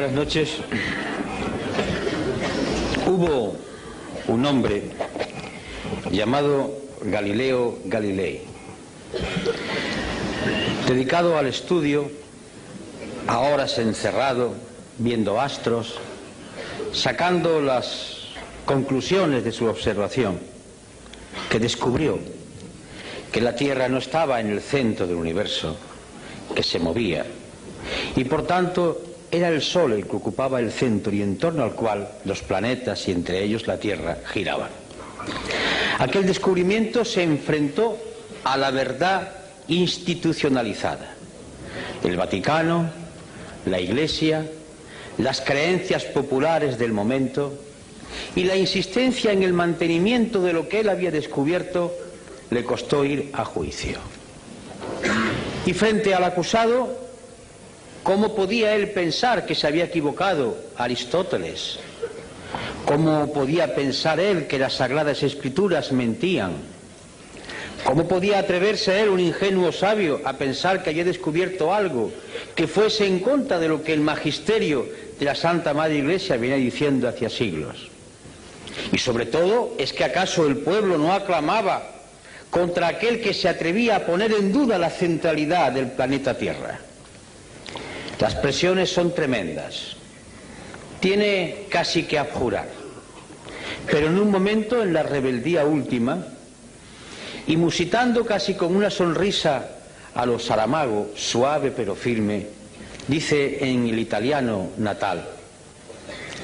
Buenas noches. Hubo un hombre llamado Galileo Galilei, dedicado al estudio, a horas encerrado, viendo astros, sacando las conclusiones de su observación, que descubrió que la Tierra no estaba en el centro del universo, que se movía, y por tanto era el Sol el que ocupaba el centro y en torno al cual los planetas y entre ellos la Tierra giraban. Aquel descubrimiento se enfrentó a la verdad institucionalizada. El Vaticano, la Iglesia, las creencias populares del momento y la insistencia en el mantenimiento de lo que él había descubierto le costó ir a juicio. Y frente al acusado, ¿cómo podía él pensar que se había equivocado Aristóteles? ¿Cómo podía pensar él que las Sagradas Escrituras mentían? ¿Cómo podía atreverse él, un ingenuo sabio, a pensar que había descubierto algo que fuese en contra de lo que el magisterio de la Santa Madre Iglesia venía diciendo hacía siglos? Y sobre todo, ¿es que acaso el pueblo no aclamaba contra aquel que se atrevía a poner en duda la centralidad del planeta Tierra? Las presiones son tremendas. Tiene casi que abjurar. Pero en un momento, en la rebeldía última, y musitando casi con una sonrisa a lo Saramago, suave pero firme, dice en el italiano natal: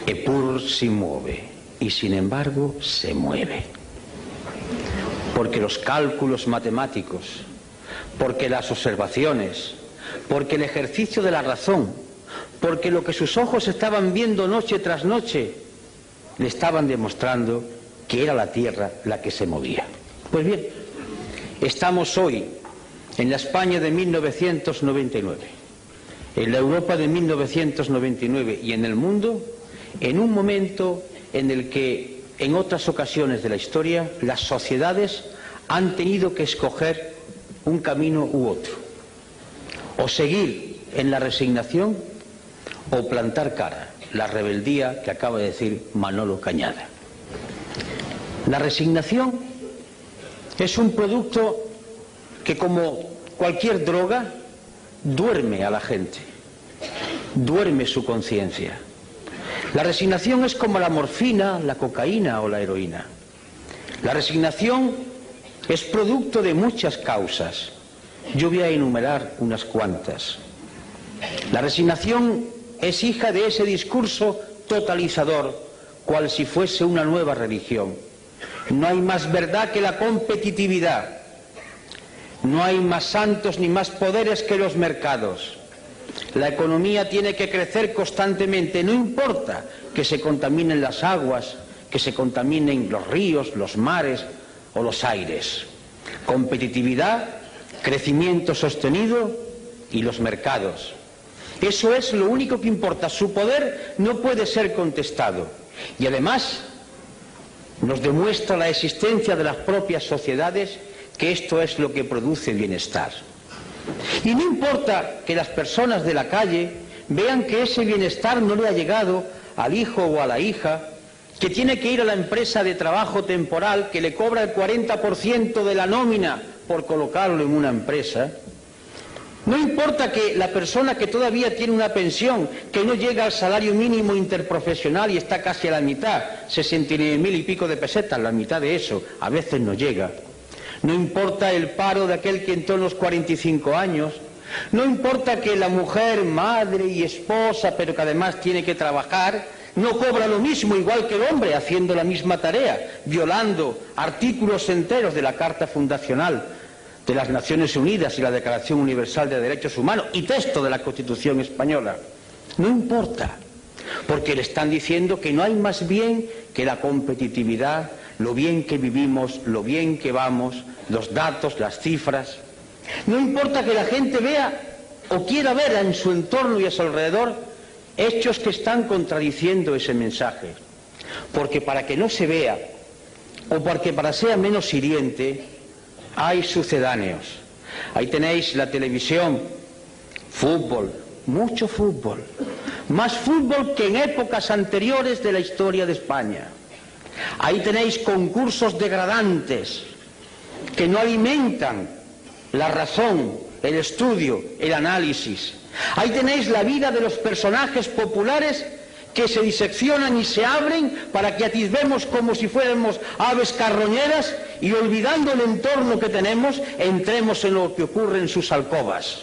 "Eppur si muove", y sin embargo se mueve. Porque los cálculos matemáticos, porque las observaciones, porque el ejercicio de la razón, porque lo que sus ojos estaban viendo noche tras noche, le estaban demostrando que era la Tierra la que se movía. Pues bien, estamos hoy en la España de 1999, en la Europa de 1999 y en el mundo, en un momento en el que en otras ocasiones de la historia las sociedades han tenido que escoger un camino u otro, o seguir en la resignación o plantar cara, la rebeldía que acaba de decir Manolo Cañada. La resignación es un producto que, como cualquier droga, duerme a la gente, duerme su conciencia. La resignación es como la morfina, la cocaína o la heroína. La resignación es producto de muchas causas. Yo voy a enumerar unas cuantas. La resignación es hija de ese discurso totalizador, cual si fuese una nueva religión. No hay más verdad que la competitividad. No hay más santos ni más poderes que los mercados. La economía tiene que crecer constantemente, no importa que se contaminen las aguas, que se contaminen los ríos, los mares o los aires. Competitividad, crecimiento sostenido y los mercados. Eso es lo único que importa. Su poder no puede ser contestado. Y además nos demuestra la existencia de las propias sociedades que esto es lo que produce bienestar. Y no importa que las personas de la calle vean que ese bienestar no le ha llegado al hijo o a la hija, que tiene que ir a la empresa de trabajo temporal que le cobra el 40% de la nómina por colocarlo en una empresa. No importa que la persona que todavía tiene una pensión que no llega al salario mínimo interprofesional y está casi a la mitad, 69.000 y pico de pesetas, la mitad de eso, a veces no llega. No importa el paro de aquel que entró en los 45 años. No importa que la mujer, madre y esposa, pero que además tiene que trabajar, no cobra lo mismo igual que el hombre haciendo la misma tarea, violando artículos enteros de la Carta Fundacional de las Naciones Unidas y la Declaración Universal de Derechos Humanos y texto de la Constitución Española. No importa, porque le están diciendo que no hay más bien que la competitividad, lo bien que vivimos, lo bien que vamos, los datos, las cifras. No importa que la gente vea o quiera ver en su entorno y a su alrededor hechos que están contradiciendo ese mensaje, porque para que no se vea o porque para sea menos hiriente hay sucedáneos. Ahí tenéis la televisión, fútbol, mucho fútbol, más fútbol que en épocas anteriores de la historia de España. Ahí tenéis concursos degradantes que no alimentan la razón, el estudio, el análisis. Ahí tenéis la vida de los personajes populares que se diseccionan y se abren para que atisbemos como si fuéramos aves carroñeras y, olvidando el entorno que tenemos, entremos en lo que ocurre en sus alcobas.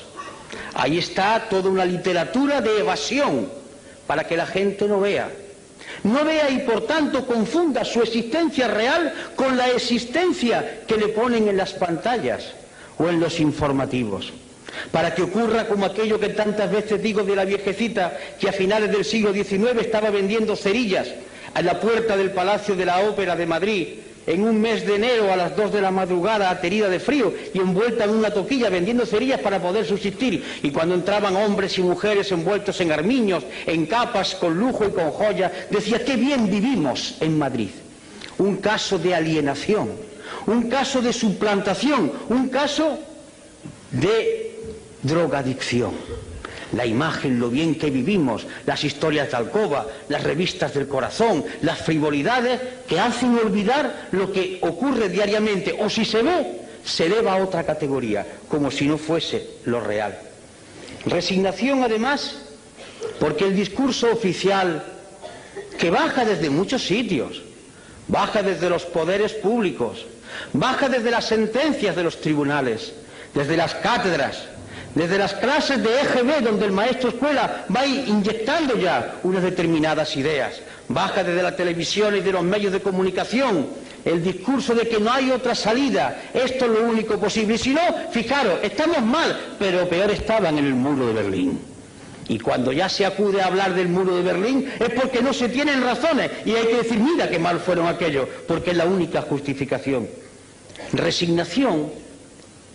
Ahí está toda una literatura de evasión para que la gente no vea y por tanto confunda su existencia real con la existencia que le ponen en las pantallas o en los informativos, para que ocurra como aquello que tantas veces digo de la viejecita que a finales del siglo XIX estaba vendiendo cerillas a la puerta del Palacio de la Ópera de Madrid en un mes de enero a las 2 de la madrugada, aterida de frío y envuelta en una toquilla, vendiendo cerillas para poder subsistir. Y cuando entraban hombres y mujeres envueltos en armiños, en capas, con lujo y con joyas, decía: qué bien vivimos en Madrid. Un caso de alienación, un caso de suplantación, un caso de drogadicción. La imagen, lo bien que vivimos, las historias de alcoba, las revistas del corazón, las frivolidades que hacen olvidar lo que ocurre diariamente, o si se ve, se eleva a otra categoría, como si no fuese lo real. Resignación, además, porque el discurso oficial, que baja desde muchos sitios, baja desde los poderes públicos, baja desde las sentencias de los tribunales, desde las cátedras, desde las clases de EGB, donde el maestro escuela va inyectando ya unas determinadas ideas, baja desde la televisión y de los medios de comunicación el discurso de que no hay otra salida, esto es lo único posible, y si no, fijaros, estamos mal, pero peor estaban en el muro de Berlín. Y cuando ya se acude a hablar del muro de Berlín es porque no se tienen razones, y hay que decir: mira qué mal fueron aquellos, porque es la única justificación. Resignación,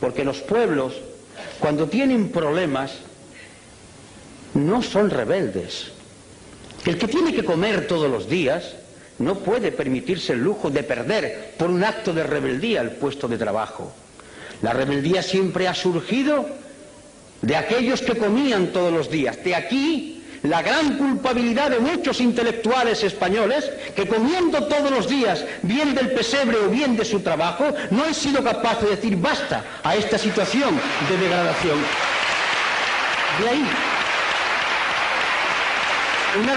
porque los pueblos, cuando tienen problemas, no son rebeldes. El que tiene que comer todos los días no puede permitirse el lujo de perder por un acto de rebeldía el puesto de trabajo. La rebeldía siempre ha surgido de aquellos que comían todos los días. De aquí la gran culpabilidad de muchos intelectuales españoles que, comiendo todos los días bien del pesebre o bien de su trabajo, no han sido capaces de decir basta a esta situación de degradación. De ahí una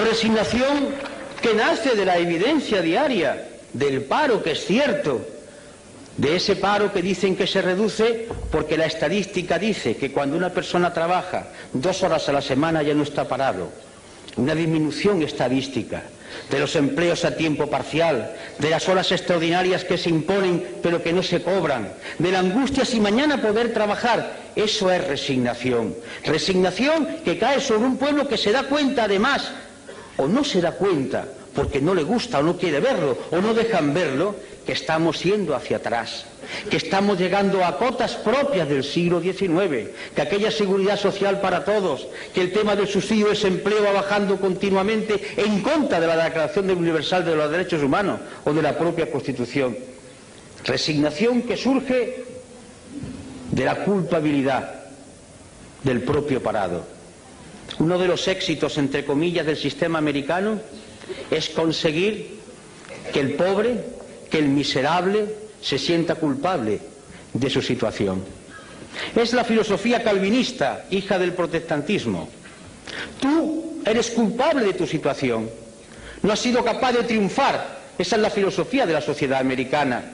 resignación que nace de la evidencia diaria del paro, que es cierto, de ese paro que dicen que se reduce porque la estadística dice que cuando una persona trabaja 2 horas a la semana ya no está parado. Una disminución estadística de los empleos a tiempo parcial, de las horas extraordinarias que se imponen pero que no se cobran, de la angustia si mañana poder trabajar. Eso es resignación. Resignación que cae sobre un pueblo que se da cuenta, además, o no se da cuenta porque no le gusta o no quiere verlo o no dejan verlo, que estamos yendo hacia atrás, que estamos llegando a cotas propias del siglo XIX, que aquella seguridad social para todos, que el tema del subsidio de desempleo va bajando continuamente en contra de la Declaración Universal de los Derechos Humanos o de la propia Constitución. Resignación que surge de la culpabilidad del propio parado. Uno de los éxitos, entre comillas, del sistema americano es conseguir que el pobre, que el miserable se sienta culpable de su situación. Es la filosofía calvinista, hija del protestantismo. Tú eres culpable de tu situación, no has sido capaz de triunfar. Esa es la filosofía de la sociedad americana.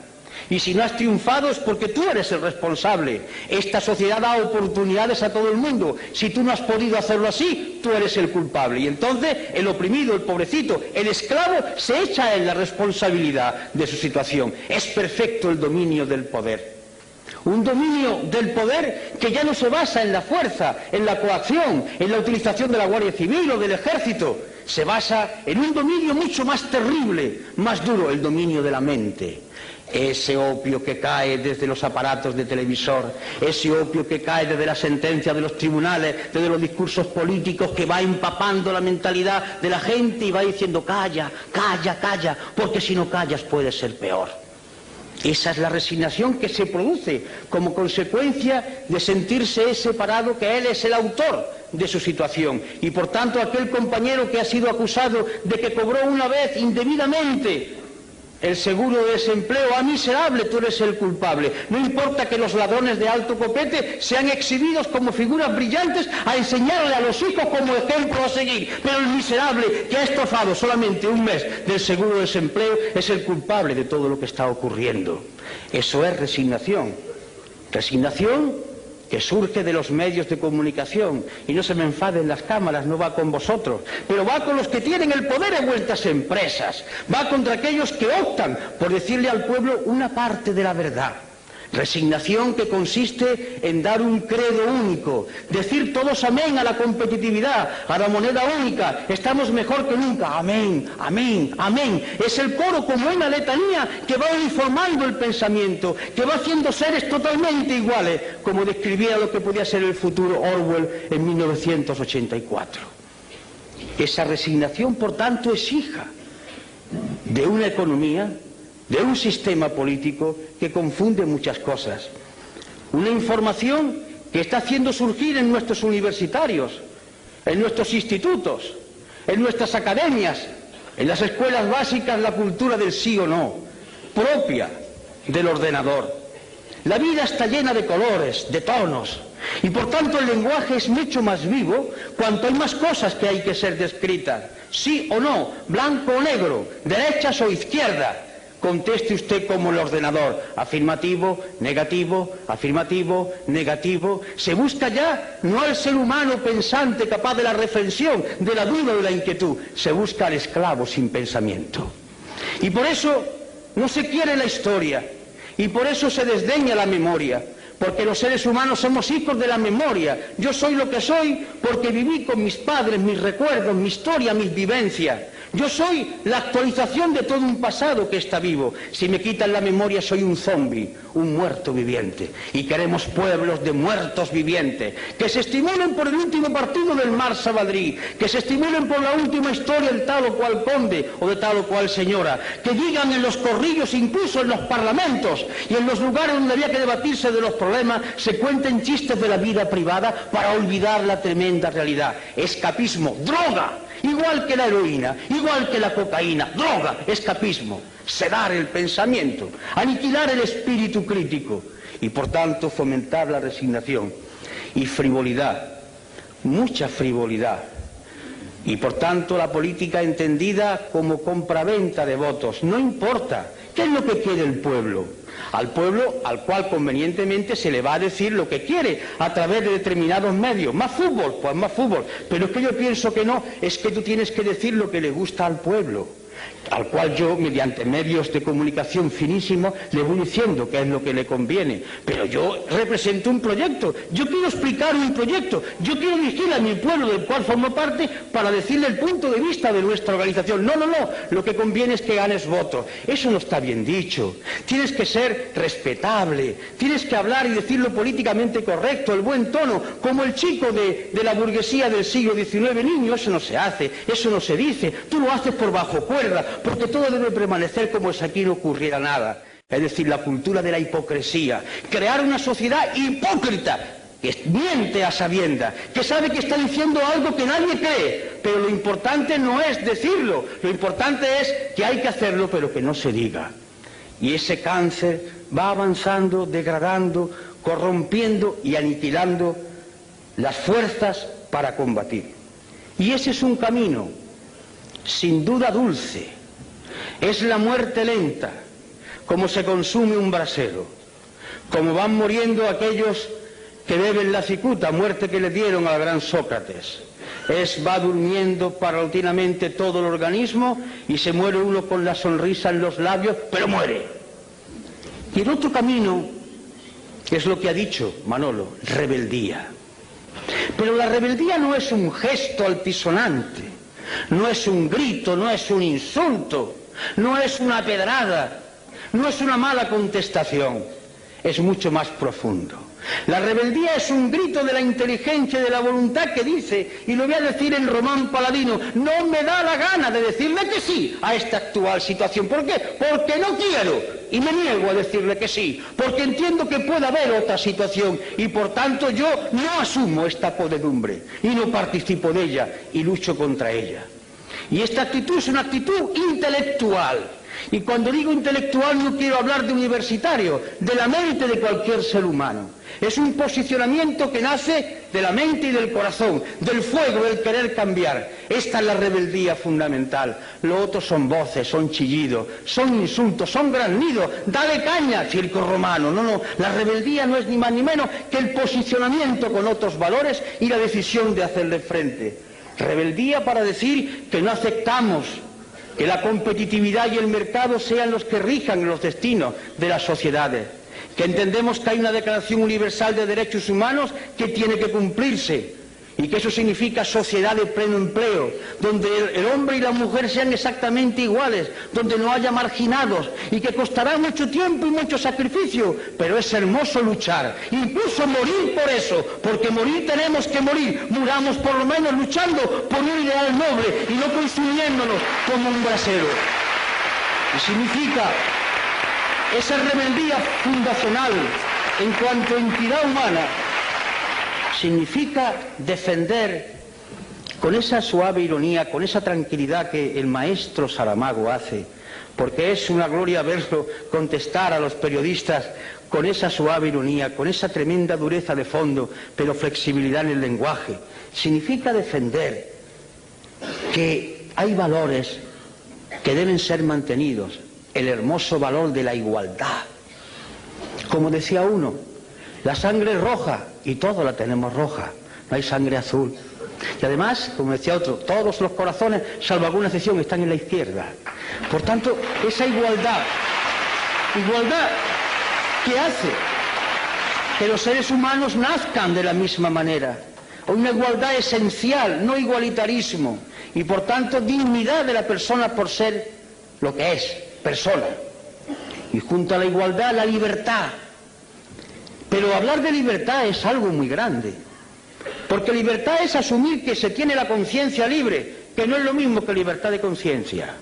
Y si no has triunfado es porque tú eres el responsable. Esta sociedad da oportunidades a todo el mundo. Si tú no has podido hacerlo así, tú eres el culpable. Y entonces el oprimido, el pobrecito, el esclavo se echa en la responsabilidad de su situación. Es perfecto el dominio del poder. Un dominio del poder que ya no se basa en la fuerza, en la coacción, en la utilización de la Guardia Civil o del Ejército. Se basa en un dominio mucho más terrible, más duro, el dominio de la mente. Ese opio que cae desde los aparatos de televisor, ese opio que cae desde la sentencia de los tribunales, desde los discursos políticos, que va empapando la mentalidad de la gente y va diciendo calla, calla, calla, porque si no callas puede ser peor. Esa es la resignación que se produce como consecuencia de sentirse separado, que él es el autor de su situación. Y por tanto aquel compañero que ha sido acusado de que cobró una vez indebidamente el seguro de desempleo, ¡ah, miserable, tú eres el culpable! No importa que los ladrones de alto copete sean exhibidos como figuras brillantes a enseñarle a los hijos como ejemplo a seguir, pero el miserable que ha estafado solamente un mes del seguro de desempleo es el culpable de todo lo que está ocurriendo. Eso es resignación. Resignación que surge de los medios de comunicación, y no se me enfaden las cámaras, no va con vosotros, pero va con los que tienen el poder en vuestras empresas, va contra aquellos que optan por decirle al pueblo una parte de la verdad. Resignación que consiste en dar un credo único, decir todos amén a la competitividad, a la moneda única, estamos mejor que nunca, amén, amén, amén. Es el coro como una letanía que va uniformando el pensamiento, que va haciendo seres totalmente iguales, como describía lo que podía ser el futuro Orwell en 1984. Esa resignación, por tanto, es hija de una economía, de un sistema político que confunde muchas cosas. Una información que está haciendo surgir en nuestros universitarios, en nuestros institutos, en nuestras academias, en las escuelas básicas, la cultura del sí o no, propia del ordenador. La vida está llena de colores, de tonos, y por tanto el lenguaje es mucho más vivo cuanto hay más cosas que hay que ser descritas. Sí o no, blanco o negro, derechas o izquierda. Conteste usted como el ordenador, afirmativo, negativo, afirmativo, negativo. Se busca ya no al ser humano pensante capaz de la reflexión, de la duda o de la inquietud, se busca al esclavo sin pensamiento. Y por eso no se quiere la historia, y por eso se desdeña la memoria, porque los seres humanos somos hijos de la memoria. Yo soy lo que soy porque viví con mis padres, mis recuerdos, mi historia, mis vivencias. Yo soy la actualización de todo un pasado que está vivo. Si me quitan la memoria soy un zombi, un muerto viviente. Y queremos pueblos de muertos vivientes, que se estimulen por el último partido del Marsa Madrid, que se estimulen por la última historia del tal o cual conde o de tal o cual señora, que digan en los corrillos, incluso en los parlamentos y en los lugares donde había que debatirse de los problemas, se cuenten chistes de la vida privada para olvidar la tremenda realidad. Escapismo, droga. Igual que la heroína, igual que la cocaína, droga, escapismo, sedar el pensamiento, aniquilar el espíritu crítico y por tanto fomentar la resignación y frivolidad, mucha frivolidad. Y por tanto la política entendida como compraventa de votos. No importa, ¿qué es lo que quiere el pueblo? Al pueblo al cual convenientemente se le va a decir lo que quiere a través de determinados medios. Más fútbol, pues más fútbol. Pero es que yo pienso que no, es que tú tienes que decir lo que le gusta al pueblo, al cual yo, mediante medios de comunicación finísimos, le voy diciendo qué es lo que le conviene. Pero yo represento un proyecto, yo quiero explicar un proyecto, yo quiero dirigir a mi pueblo del cual formo parte para decirle el punto de vista de nuestra organización. No, no, no, lo que conviene es que ganes votos. Eso no está bien dicho. Tienes que ser respetable, tienes que hablar y decirlo políticamente correcto, el buen tono, como el chico de la burguesía del siglo XIX. Niño, eso no se hace, eso no se dice, tú lo haces por bajo cuerda, porque todo debe permanecer como si aquí no ocurriera nada. Es decir, la cultura de la hipocresía, crear una sociedad hipócrita, que miente a sabiendas, que sabe que está diciendo algo que nadie cree, pero lo importante no es decirlo, lo importante es que hay que hacerlo, pero que no se diga. Y ese cáncer va avanzando, degradando, corrompiendo y aniquilando las fuerzas para combatir. Y ese es un camino, sin duda dulce, es la muerte lenta, como se consume un brasero, como van muriendo aquellos que beben la cicuta, muerte que le dieron al gran Sócrates. Va durmiendo paulatinamente todo el organismo y se muere uno con la sonrisa en los labios, pero muere. Y el otro camino es lo que ha dicho Manolo, rebeldía. Pero la rebeldía no es un gesto altisonante, no es un grito, no es un insulto, no es una pedrada, no es una mala contestación, es mucho más profundo. La rebeldía es un grito de la inteligencia y de la voluntad que dice, y lo voy a decir en Román Paladino, no me da la gana de decirle que sí a esta actual situación. ¿Por qué? Porque no quiero. Y me niego a decirle que sí, porque entiendo que puede haber otra situación y por tanto yo no asumo esta podredumbre y no participo de ella y lucho contra ella. Y esta actitud es una actitud intelectual. Y cuando digo intelectual no quiero hablar de universitario, de la mente de cualquier ser humano. Es un posicionamiento que nace de la mente y del corazón, del fuego, del querer cambiar. Esta es la rebeldía fundamental. Lo otro son voces, son chillidos, son insultos, son graznidos. Dale caña, circo romano. No, la rebeldía no es ni más ni menos que el posicionamiento con otros valores y la decisión de hacerle frente. Rebeldía para decir que no aceptamos que la competitividad y el mercado sean los que rijan los destinos de las sociedades, que entendemos que hay una Declaración Universal de Derechos Humanos que tiene que cumplirse y que eso significa sociedad de pleno empleo, donde el hombre y la mujer sean exactamente iguales, donde no haya marginados y que costará mucho tiempo y mucho sacrificio, pero es hermoso luchar, incluso morir por eso, porque morir tenemos que morir, muramos por lo menos luchando por un ideal noble y no consumiéndonos como un brasero. Y significa esa rebeldía fundacional en cuanto a entidad humana, significa defender con esa suave ironía, con esa tranquilidad que el maestro Saramago hace, porque es una gloria verlo contestar a los periodistas con esa suave ironía, con esa tremenda dureza de fondo, pero flexibilidad en el lenguaje. Significa defender que hay valores que deben ser mantenidos, el hermoso valor de la igualdad. Como decía uno, la sangre es roja y todos la tenemos roja, no hay sangre azul. Y además, como decía otro, todos los corazones, salvo alguna excepción, están en la izquierda. Por tanto, esa igualdad que hace que los seres humanos nazcan de la misma manera. Una igualdad esencial, no igualitarismo, y por tanto dignidad de la persona por ser lo que es, persona. Y junto a la igualdad, la libertad. Pero hablar de libertad es algo muy grande, porque libertad es asumir que se tiene la conciencia libre, que no es lo mismo que libertad de conciencia.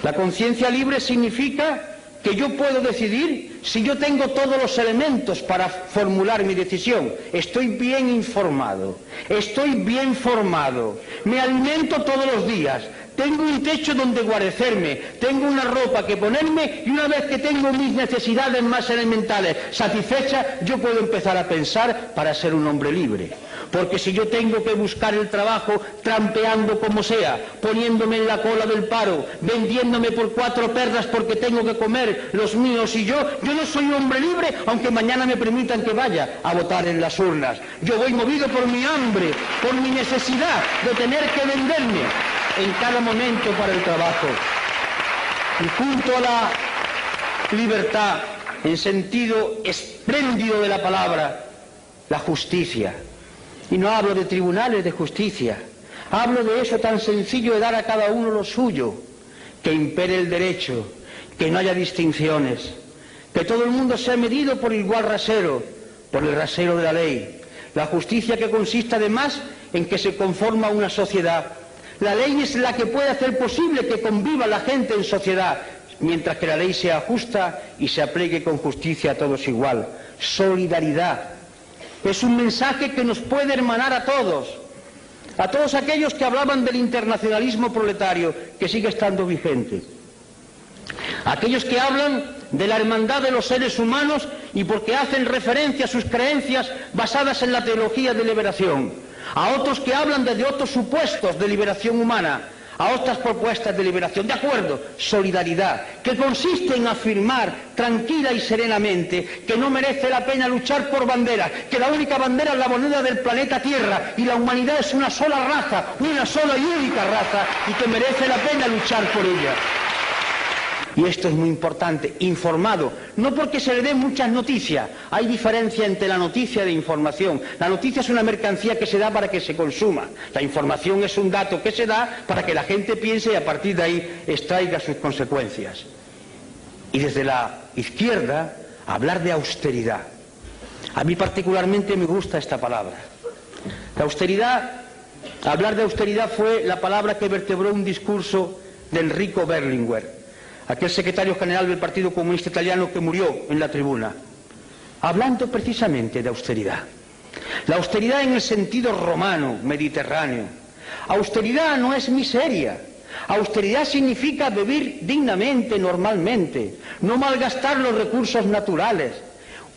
La conciencia libre significa que yo puedo decidir si yo tengo todos los elementos para formular mi decisión. Estoy bien informado, estoy bien formado, me alimento todos los días, tengo un techo donde guarecerme, tengo una ropa que ponerme y una vez que tengo mis necesidades más elementales satisfechas, yo puedo empezar a pensar para ser un hombre libre. Porque si yo tengo que buscar el trabajo trampeando como sea, poniéndome en la cola del paro, vendiéndome por 4 perras porque tengo que comer los míos y yo no soy un hombre libre, aunque mañana me permitan que vaya a votar en las urnas. Yo voy movido por mi hambre, por mi necesidad de tener que venderme en cada momento para el trabajo. Y junto a la libertad, en sentido espléndido de la palabra, la justicia. Y no hablo de tribunales de justicia, hablo de eso tan sencillo de dar a cada uno lo suyo, que impere el derecho, que no haya distinciones, que todo el mundo sea medido por igual rasero, por el rasero de la ley. La justicia que consiste además en que se conforma una sociedad. La ley es la que puede hacer posible que conviva la gente en sociedad, mientras que la ley sea justa y se aplique con justicia a todos igual. Solidaridad. Es un mensaje que nos puede hermanar a todos aquellos que hablaban del internacionalismo proletario, que sigue estando vigente, aquellos que hablan de la hermandad de los seres humanos y porque hacen referencia a sus creencias basadas en la teología de liberación, a otros que hablan desde otros supuestos de liberación humana, a otras propuestas de liberación. De acuerdo, solidaridad, que consiste en afirmar tranquila y serenamente que no merece la pena luchar por banderas, que la única bandera es la moneda del planeta Tierra y la humanidad es una sola raza, una sola y única raza, y que merece la pena luchar por ella. Y esto es muy importante, informado, no porque se le den muchas noticias, hay diferencia entre la noticia y la información. La noticia es una mercancía que se da para que se consuma, la información es un dato que se da para que la gente piense y a partir de ahí extraiga sus consecuencias. Y desde la izquierda, hablar de austeridad. A mí particularmente me gusta esta palabra. La austeridad, hablar de austeridad fue la palabra que vertebró un discurso de Enrico Berlinguer. aquel secretario general del Partido Comunista Italiano que murió en la tribuna, hablando precisamente de austeridad. La austeridad en el sentido romano, mediterráneo. Austeridad no es miseria. Austeridad significa vivir dignamente, normalmente, no malgastar los recursos naturales,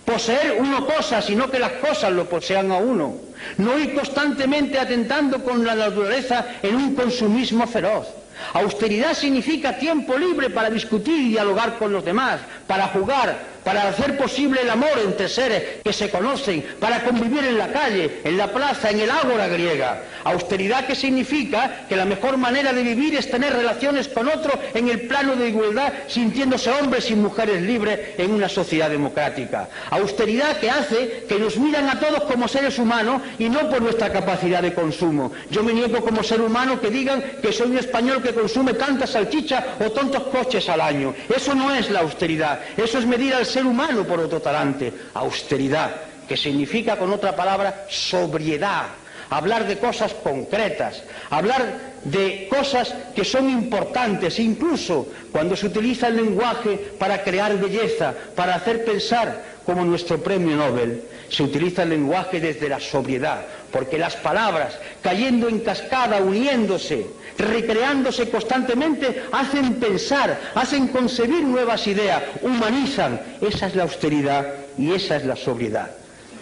poseer uno cosas, sino que las cosas lo posean a uno, no ir constantemente atentando con la naturaleza en un consumismo feroz. Austeridad significa tiempo libre para discutir y dialogar con los demás, para jugar, para hacer posible el amor entre seres que se conocen, para convivir en la calle, en la plaza, en el ágora griega. Austeridad que significa que la mejor manera de vivir es tener relaciones con otros en el plano de igualdad, sintiéndose hombres y mujeres libres en una sociedad democrática. Austeridad que hace que nos miran a todos como seres humanos y no por nuestra capacidad de consumo. Yo me niego como ser humano que digan que soy un español que consume tantas salchichas o tantos coches al año. Eso no es la austeridad, eso es medir al ser humano por otro talante. Austeridad, que significa con otra palabra sobriedad, hablar de cosas concretas, hablar de cosas que son importantes, incluso cuando se utiliza el lenguaje para crear belleza, para hacer pensar, como nuestro premio Nobel, se utiliza el lenguaje desde la sobriedad, porque las palabras, cayendo en cascada, uniéndose, recreándose constantemente, hacen pensar, hacen concebir nuevas ideas, humanizan. Esa es la austeridad y esa es la sobriedad.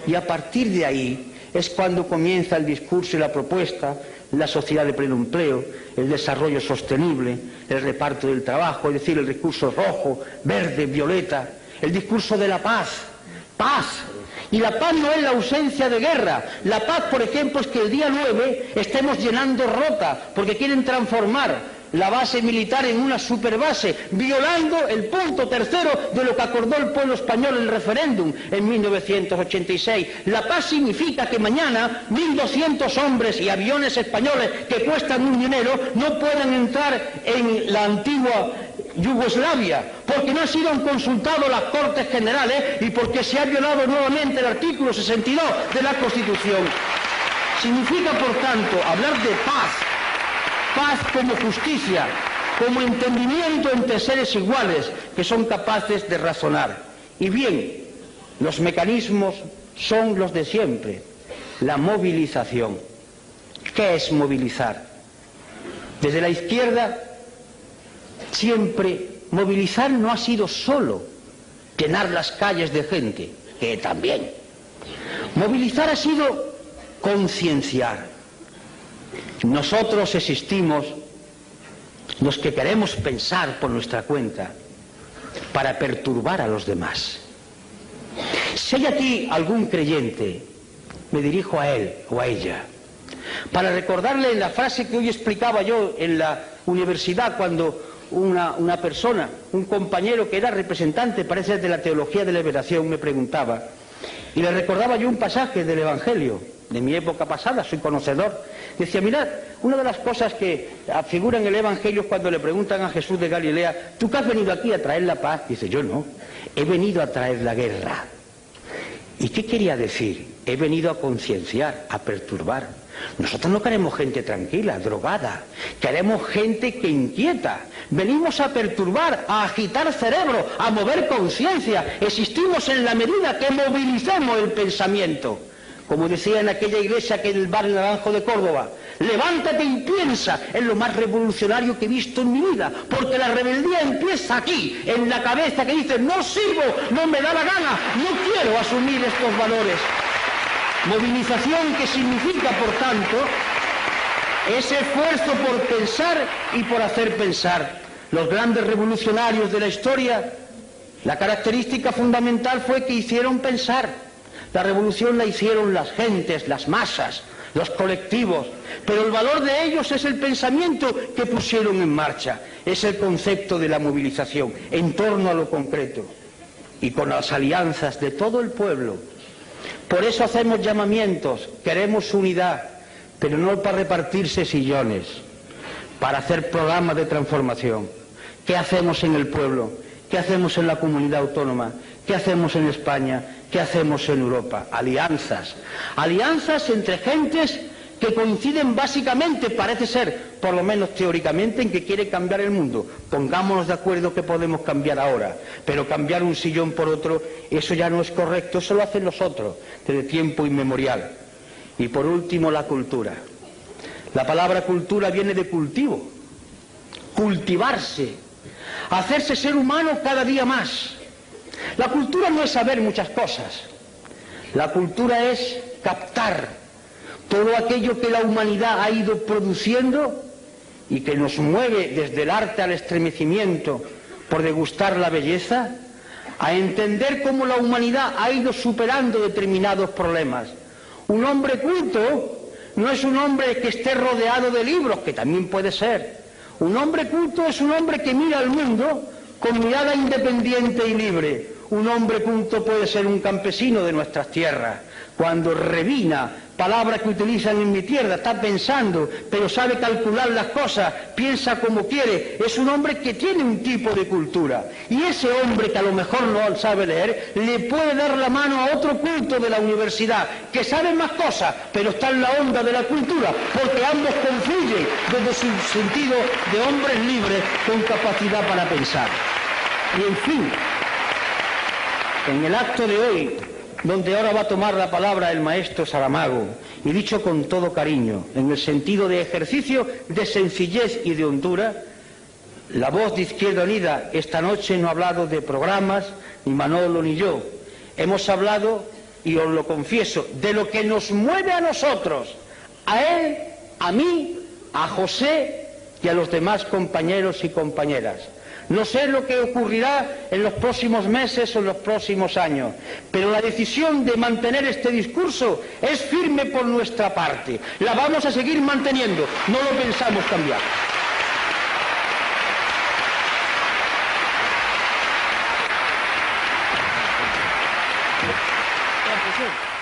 Y a partir de ahí es cuando comienza el discurso y la propuesta, la sociedad de pleno empleo, el desarrollo sostenible, el reparto del trabajo, es decir, el discurso rojo, verde, violeta, el discurso de la paz. Paz. Y la paz no es la ausencia de guerra. La paz, por ejemplo, es que el día 9 estemos llenando Rota, porque quieren transformar la base militar en una superbase, violando el punto tercero de lo que acordó el pueblo español en el referéndum en 1986. La paz significa que mañana 1.200 hombres y aviones españoles que cuestan un dinero no puedan entrar en la antigua Yugoslavia, porque no han sido consultados las Cortes Generales y porque se ha violado nuevamente el artículo 62 de la Constitución. Significa, por tanto, hablar de paz, paz como justicia, como entendimiento entre seres iguales que son capaces de razonar. Y bien, los mecanismos son los de siempre. La movilización. ¿Qué es movilizar? Desde la izquierda, siempre movilizar no ha sido solo llenar las calles de gente, que también. Movilizar ha sido concienciar. Nosotros existimos, los que queremos pensar por nuestra cuenta, para perturbar a los demás. Si hay aquí algún creyente, me dirijo a él o a ella, para recordarle la frase que hoy explicaba yo en la universidad cuando una persona, un compañero que era representante, parece, de la teología de la liberación, me preguntaba, y le recordaba yo un pasaje del Evangelio, de mi época pasada, soy conocedor. Decía, mirad, una de las cosas que figura en el Evangelio es cuando le preguntan a Jesús de Galilea, ¿tú qué has venido aquí a traer la paz? Dice, yo no, he venido a traer la guerra. ¿Y qué quería decir? He venido a concienciar, a perturbar. Nosotros no queremos gente tranquila, drogada, queremos gente que inquieta. Venimos a perturbar, a agitar cerebro, a mover conciencia. Existimos en la medida que movilicemos el pensamiento. Como decía en aquella iglesia que en el barrio Naranjo de Córdoba, levántate y piensa, es lo más revolucionario que he visto en mi vida, porque la rebeldía empieza aquí, en la cabeza que dice, no sirvo, no me da la gana, no quiero asumir estos valores. Movilización que significa, por tanto, ese esfuerzo por pensar y por hacer pensar. Los grandes revolucionarios de la historia, la característica fundamental fue que hicieron pensar. La revolución la hicieron las gentes, las masas, los colectivos, pero el valor de ellos es el pensamiento que pusieron en marcha, es el concepto de la movilización en torno a lo concreto y con las alianzas de todo el pueblo. Por eso hacemos llamamientos, queremos unidad, pero no para repartirse sillones, para hacer programas de transformación. ¿Qué hacemos en el pueblo? ¿Qué hacemos en la comunidad autónoma? ¿Qué hacemos en España? ¿Qué hacemos en Europa? Alianzas. Alianzas entre gentes que coinciden básicamente, parece ser, por lo menos teóricamente, en que quiere cambiar el mundo. Pongámonos de acuerdo que podemos cambiar ahora, pero cambiar un sillón por otro, eso ya no es correcto, eso lo hacen los otros, desde tiempo inmemorial. Y por último, la cultura. La palabra cultura viene de cultivo, cultivarse, hacerse ser humano cada día más. La cultura no es saber muchas cosas, la cultura es captar todo aquello que la humanidad ha ido produciendo y que nos mueve desde el arte al estremecimiento por degustar la belleza, a entender cómo la humanidad ha ido superando determinados problemas. Un hombre culto no es un hombre que esté rodeado de libros, que también puede ser. Un hombre culto es un hombre que mira al mundo con mirada independiente y libre. Un hombre culto puede ser un campesino de nuestras tierras. Cuando revina, palabra que utilizan en mi tierra, está pensando, pero sabe calcular las cosas, piensa como quiere, es un hombre que tiene un tipo de cultura. Y ese hombre que a lo mejor no sabe leer, le puede dar la mano a otro culto de la universidad, que sabe más cosas, pero está en la onda de la cultura, porque ambos confluyen desde su sentido de hombres libres con capacidad para pensar. Y en fin, en el acto de hoy, donde ahora va a tomar la palabra el maestro Saramago, y dicho con todo cariño, en el sentido de ejercicio de sencillez y de hondura, la voz de Izquierda Unida esta noche no ha hablado de programas, ni Manolo ni yo. Hemos hablado, y os lo confieso, de lo que nos mueve a nosotros, a él, a mí, a José y a los demás compañeros y compañeras. No sé lo que ocurrirá en los próximos meses o en los próximos años, pero la decisión de mantener este discurso es firme por nuestra parte. La vamos a seguir manteniendo, no lo pensamos cambiar. Gracias.